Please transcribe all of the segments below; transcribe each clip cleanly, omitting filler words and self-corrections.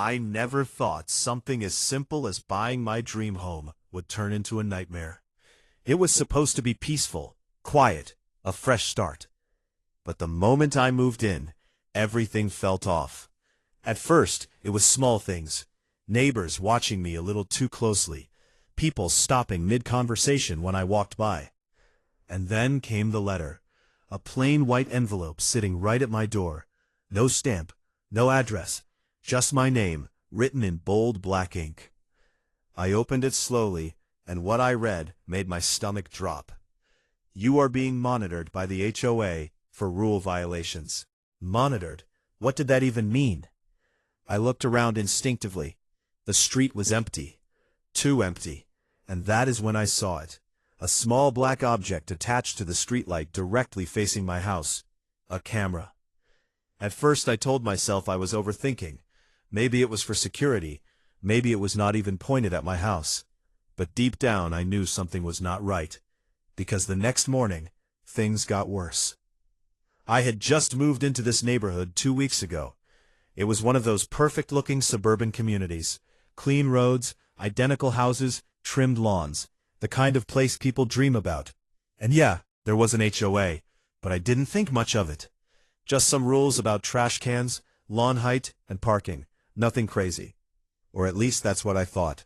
I never thought something as simple as buying my dream home would turn into a nightmare. It was supposed to be peaceful, quiet, a fresh start. But the moment I moved in, everything felt off. At first, it was small things. Neighbors watching me a little too closely. People stopping mid-conversation when I walked by. And then came the letter. A plain white envelope sitting right at my door. No stamp, no address, just my name, written in bold black ink. I opened it slowly, and what I read made my stomach drop. You are being monitored by the HOA for rule violations. Monitored? What did that even mean? I looked around instinctively. The street was empty. Too empty. And that is when I saw it. A small black object attached to the streetlight directly facing my house. A camera. At first I told myself I was overthinking. Maybe it was for security. Maybe it was not even pointed at my house. But deep down I knew something was not right. Because the next morning, things got worse. I had just moved into this neighborhood 2 weeks ago. It was one of those perfect-looking suburban communities. Clean roads, identical houses, trimmed lawns. The kind of place people dream about. And yeah, there was an HOA, but I didn't think much of it. Just some rules about trash cans, lawn height, and parking. Nothing crazy. Or at least that's what I thought.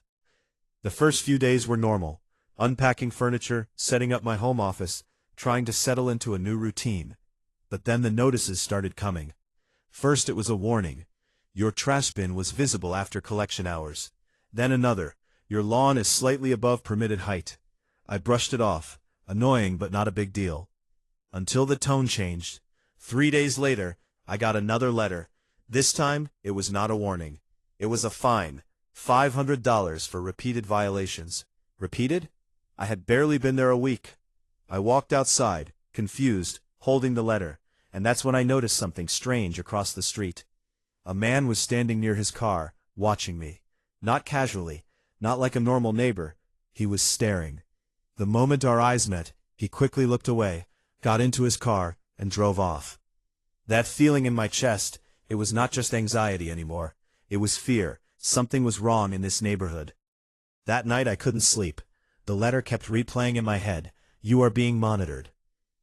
The first few days were normal. Unpacking furniture, setting up my home office, trying to settle into a new routine. But then the notices started coming. First it was a warning. Your trash bin was visible after collection hours. Then another. Your lawn is slightly above permitted height. I brushed it off. Annoying but not a big deal. Until the tone changed. 3 days later, I got another letter. This time, it was not a warning. It was a fine. $500 for repeated violations. Repeated? I had barely been there a week. I walked outside, confused, holding the letter, and that's when I noticed something strange across the street. A man was standing near his car, watching me. Not casually, not like a normal neighbor. He was staring. The moment our eyes met, he quickly looked away, got into his car, and drove off. That feeling in my chest, it was not just anxiety anymore. It was fear. Something was wrong in this neighborhood. That night I couldn't sleep. The letter kept replaying in my head. You are being monitored.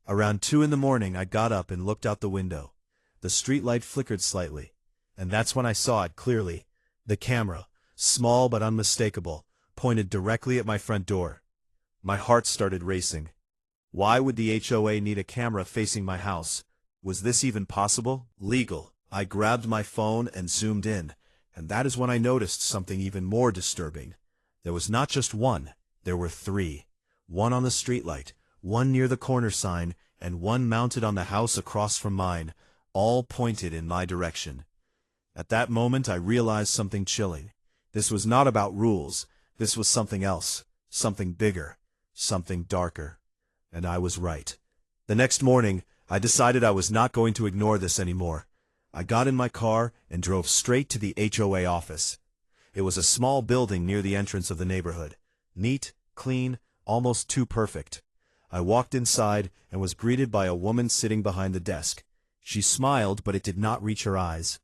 Around 2 in the morning I got up and looked out the window. The streetlight flickered slightly. And that's when I saw it clearly. The camera, small but unmistakable, pointed directly at my front door. My heart started racing. Why would the HOA need a camera facing my house? Was this even possible? Legal? I grabbed my phone and zoomed in, and that is when I noticed something even more disturbing. There was not just one, there were 3. One on the streetlight, one near the corner sign, and one mounted on the house across from mine, all pointed in my direction. At that moment I realized something chilling. This was not about rules. This was something else, something bigger, something darker. And I was right. The next morning, I decided I was not going to ignore this anymore. I got in my car and drove straight to the HOA office. It was a small building near the entrance of the neighborhood. Neat, clean, almost too perfect. I walked inside and was greeted by a woman sitting behind the desk. She smiled, but it did not reach her eyes.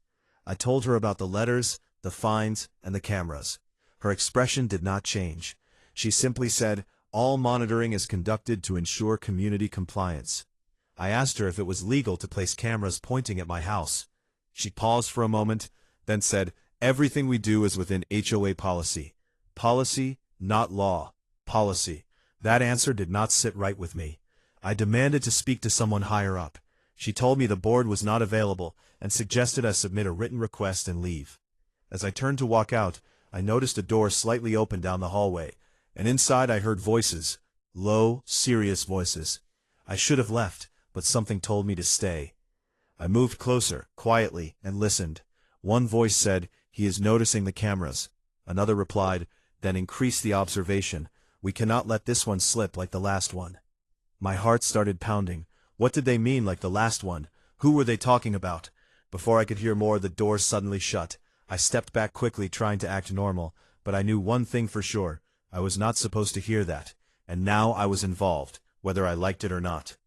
I told her about the letters, the fines, and the cameras. Her expression did not change. She simply said, "All monitoring is conducted to ensure community compliance." I asked her if it was legal to place cameras pointing at my house. She paused for a moment, then said, "Everything we do is within HOA policy." Policy, not law. Policy. That answer did not sit right with me. I demanded to speak to someone higher up. She told me the board was not available and suggested I submit a written request and leave. As I turned to walk out, I noticed a door slightly open down the hallway, and inside I heard voices. Low, serious voices. I should have left, but something told me to stay. I moved closer, quietly, and listened. One voice said, "He is noticing the cameras." Another replied, "Then increase the observation. We cannot let this one slip like the last one." My heart started pounding. What did they mean like the last one? Who were they talking about? Before I could hear more, the door suddenly shut. I stepped back quickly, trying to act normal, but I knew one thing for sure. I was not supposed to hear that, and now I was involved, whether I liked it or not.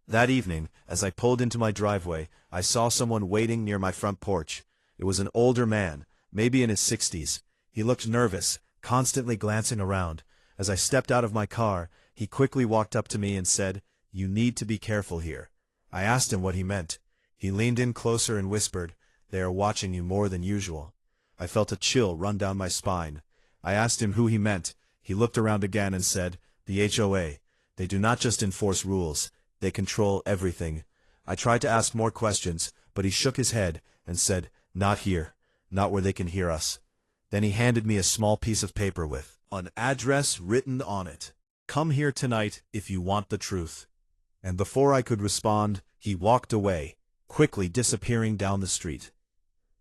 That evening, as I pulled into my driveway, I saw someone waiting near my front porch. It was an older man, maybe in his 60s. He looked nervous, constantly glancing around. As I stepped out of my car, he quickly walked up to me and said, "You need to be careful here." I asked him what he meant. He leaned in closer and whispered, "They are watching you more than usual." I felt a chill run down my spine. I asked him who he meant. He looked around again and said, "The HOA. They do not just enforce rules, they control everything." I tried to ask more questions, but he shook his head and said, "Not here. Not where they can hear us." Then he handed me a small piece of paper with an address written on it. "Come here tonight if you want the truth." And before I could respond, he walked away, quickly disappearing down the street.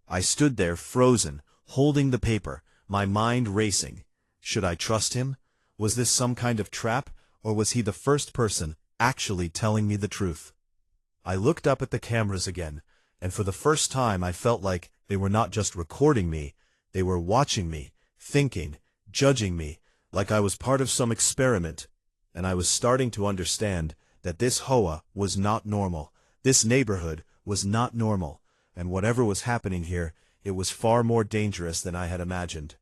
I stood there frozen, holding the paper, my mind racing. Should I trust him? Was this some kind of trap, or was he the first person actually telling me the truth? I looked up at the cameras again, and for the first time I felt like they were not just recording me, they were watching me, thinking, judging me, like I was part of some experiment. And I was starting to understand that this HOA was not normal. This neighborhood was not normal, and whatever was happening here, it was far more dangerous than I had imagined.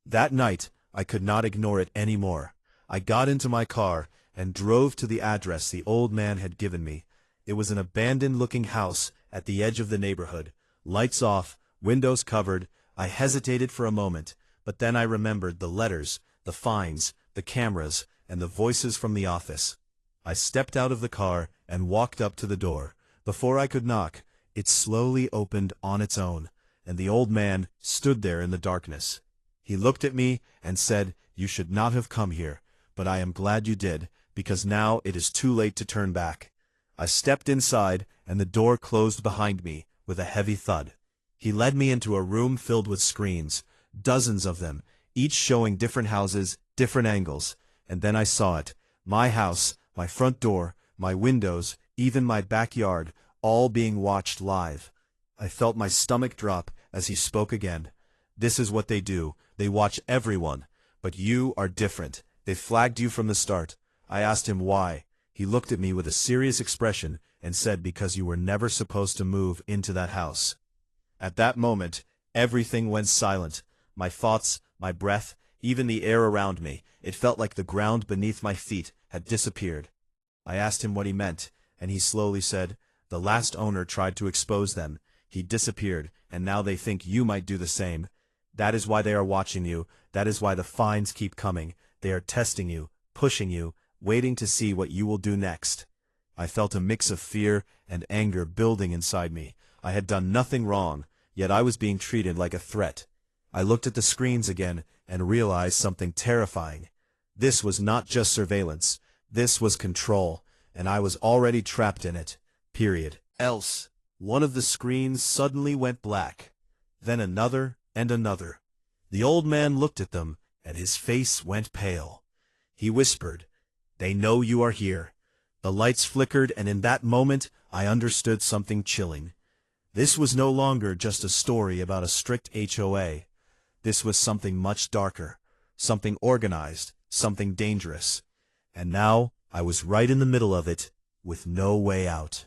That night, I could not ignore it anymore. I got into my car and drove to the address the old man had given me. It was an abandoned-looking house at the edge of the neighborhood. Lights off, windows covered. I hesitated for a moment, but then I remembered the letters, the fines, the cameras, and the voices from the office. I stepped out of the car and walked up to the door. Before I could knock, it slowly opened on its own, and the old man stood there in the darkness. He looked at me and said, "You should not have come here, but I am glad you did, because now it is too late to turn back." I stepped inside, and the door closed behind me with a heavy thud. He led me into a room filled with screens, dozens of them, each showing different houses, different angles. And then I saw it, my house, my front door, my windows, even my backyard, all being watched live. I felt my stomach drop as he spoke again. "This is what they do. They watch everyone. But you are different. They flagged you from the start." I asked him why. He looked at me with a serious expression and said, "Because you were never supposed to move into that house." At that moment, everything went silent. My thoughts, my breath, even the air around me. It felt like the ground beneath my feet had disappeared. I asked him what he meant, and he slowly said, "The last owner tried to expose them. He disappeared, and now they think you might do the same. That is why they are watching you. That is why the fines keep coming. They are testing you, pushing you, waiting to see what you will do next." I felt a mix of fear and anger building inside me. I had done nothing wrong, yet I was being treated like a threat. I looked at the screens again and realized something terrifying. This was not just surveillance. This was control, and I was already trapped in it. Period. Else, one of the screens suddenly went black. Then another and another. The old man looked at them, and his face went pale. He whispered, "They know you are here." The lights flickered, and in that moment, I understood something chilling. This was no longer just a story about a strict HOA. This was something much darker, something organized, something dangerous. And now I was right in the middle of it, with no way out.